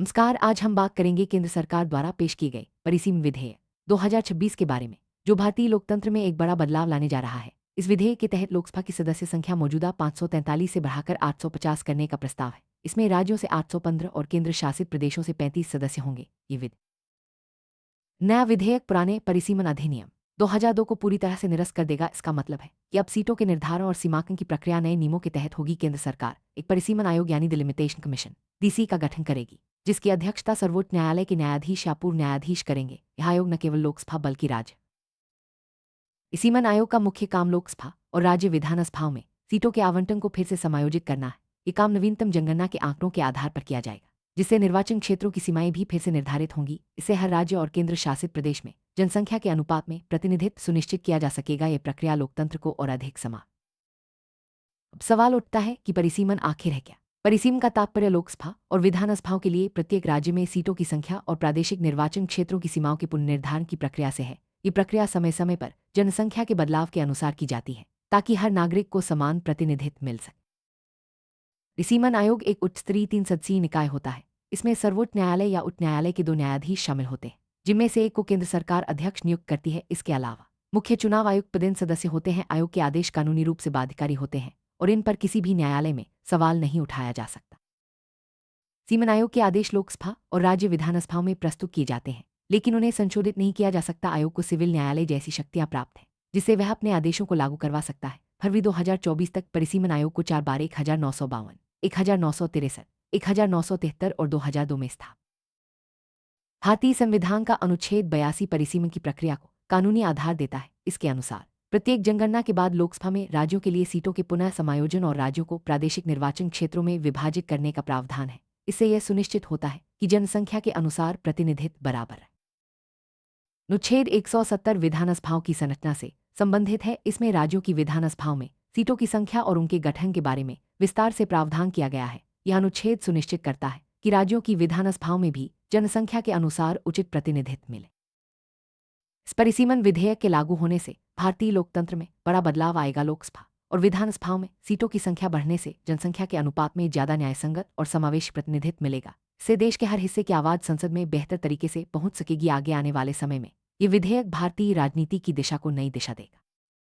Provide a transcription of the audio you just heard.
नमस्कार, आज हम बात करेंगे केंद्र सरकार द्वारा पेश किए गए परिसीमन विधेयक 2026 के बारे में, जो भारतीय लोकतंत्र में एक बड़ा बदलाव लाने जा रहा है। इस विधेयक के तहत लोकसभा की सदस्य संख्या मौजूदा 543 से बढ़ाकर 850 करने का प्रस्ताव है। इसमें राज्यों से 815 और केंद्र शासित प्रदेशों से 35 सदस्य होंगे। ये नया विधेयक पुराने परिसीमन अधिनियम 2002 को पूरी तरह से निरस्त कर देगा। इसका मतलब है कि अब सीटों के निर्धारण और सीमांकन की प्रक्रिया नए नियमों के तहत होगी। केंद्र सरकार एक परिसीमन आयोग यानी डिलिमिटेशन कमीशन डीसी का गठन करेगी, जिसकी अध्यक्षता सर्वोच्च न्यायालय के न्यायाधीश या पूर्व न्यायाधीश करेंगे। यह आयोग न केवल लोकसभा बल्कि राज्य सीमन आयोग का मुख्य काम लोकसभा और राज्य विधानसभाओं में सीटों के आवंटन को फिर से समायोजित करना है। ये काम नवीनतम जनगणना के आंकड़ों के आधार पर किया जाएगा, जिससे निर्वाचन क्षेत्रों की सीमाएं भी फिर से निर्धारित होंगी। इससे हर राज्य और केंद्र शासित प्रदेश में जनसंख्या के अनुपात में प्रतिनिधित्व सुनिश्चित किया जा सकेगा। यह प्रक्रिया लोकतंत्र को और अधिक समा। अब सवाल उठता है कि परिसीमन आखिर है क्या? परिसीमन का तात्पर्य लोकसभा और विधानसभाओं के लिए प्रत्येक राज्य में सीटों की संख्या और प्रादेशिक निर्वाचन क्षेत्रों की सीमाओं के पुनर्निर्धारण की प्रक्रिया से है। ये प्रक्रिया समय समय पर जनसंख्या के बदलाव के अनुसार की जाती है, ताकि हर नागरिक को समान प्रतिनिधित्व मिल सके। परिसीमन आयोग एक उच्च स्तरीय 3 सदस्यीय निकाय होता है। इसमें सर्वोच्च न्यायालय या उच्च न्यायालय के 2 न्यायाधीश शामिल होते हैं, जिनमें से एक को केंद्र सरकार अध्यक्ष नियुक्त करती है। इसके अलावा मुख्य चुनाव आयुक्त पदेन सदस्य होते हैं। आयोग के आदेश कानूनी रूप से बाध्यकारी होते हैं और इन पर किसी भी न्यायालय में सवाल नहीं उठाया जा सकता। सीमन आयोग के आदेश लोकसभा और राज्य विधानसभाओं में प्रस्तुत किए जाते हैं, लेकिन उन्हें संशोधित नहीं किया जा सकता। आयोग को सिविल न्यायालय जैसी शक्तियां प्राप्त हैं, जिससे वह अपने आदेशों को लागू करवा सकता है। फरवरी 2024 तक परिसीमन आयोग को 4 बार 1952, 1963, 1973 और 2002 में स्थापित। भारतीय संविधान का अनुच्छेद 82 परिसीमन की प्रक्रिया को कानूनी आधार देता है। इसके अनुसार प्रत्येक जनगणना के बाद लोकसभा में राज्यों के लिए सीटों के पुनः समायोजन और राज्यों को प्रादेशिक निर्वाचन क्षेत्रों में विभाजित करने का प्रावधान है। इससे यह सुनिश्चित होता है कि जनसंख्या के अनुसार प्रतिनिधित्व बराबर है। अनुच्छेद 170 विधानसभाओं की संरचना से संबंधित है। इसमें राज्यों की विधानसभाओं में सीटों की संख्या और उनके गठन के बारे में विस्तार से प्रावधान किया गया है। यह अनुच्छेद सुनिश्चित करता है कि राज्यों की विधानसभाओं में भी जनसंख्या के अनुसार उचित प्रतिनिधित्व मिले। इस परिसीमन विधेयक के लागू होने से भारतीय लोकतंत्र में बड़ा बदलाव आएगा। लोकसभा और विधानसभाओं में सीटों की संख्या बढ़ने से जनसंख्या के अनुपात में ज्यादा न्यायसंगत और समावेशी प्रतिनिधित्व मिलेगा। इससे देश के हर हिस्से की आवाज संसद में बेहतर तरीके से पहुंच सकेगी। आगे आने वाले समय में ये विधेयक भारतीय राजनीति की दिशा को नई दिशा देगा।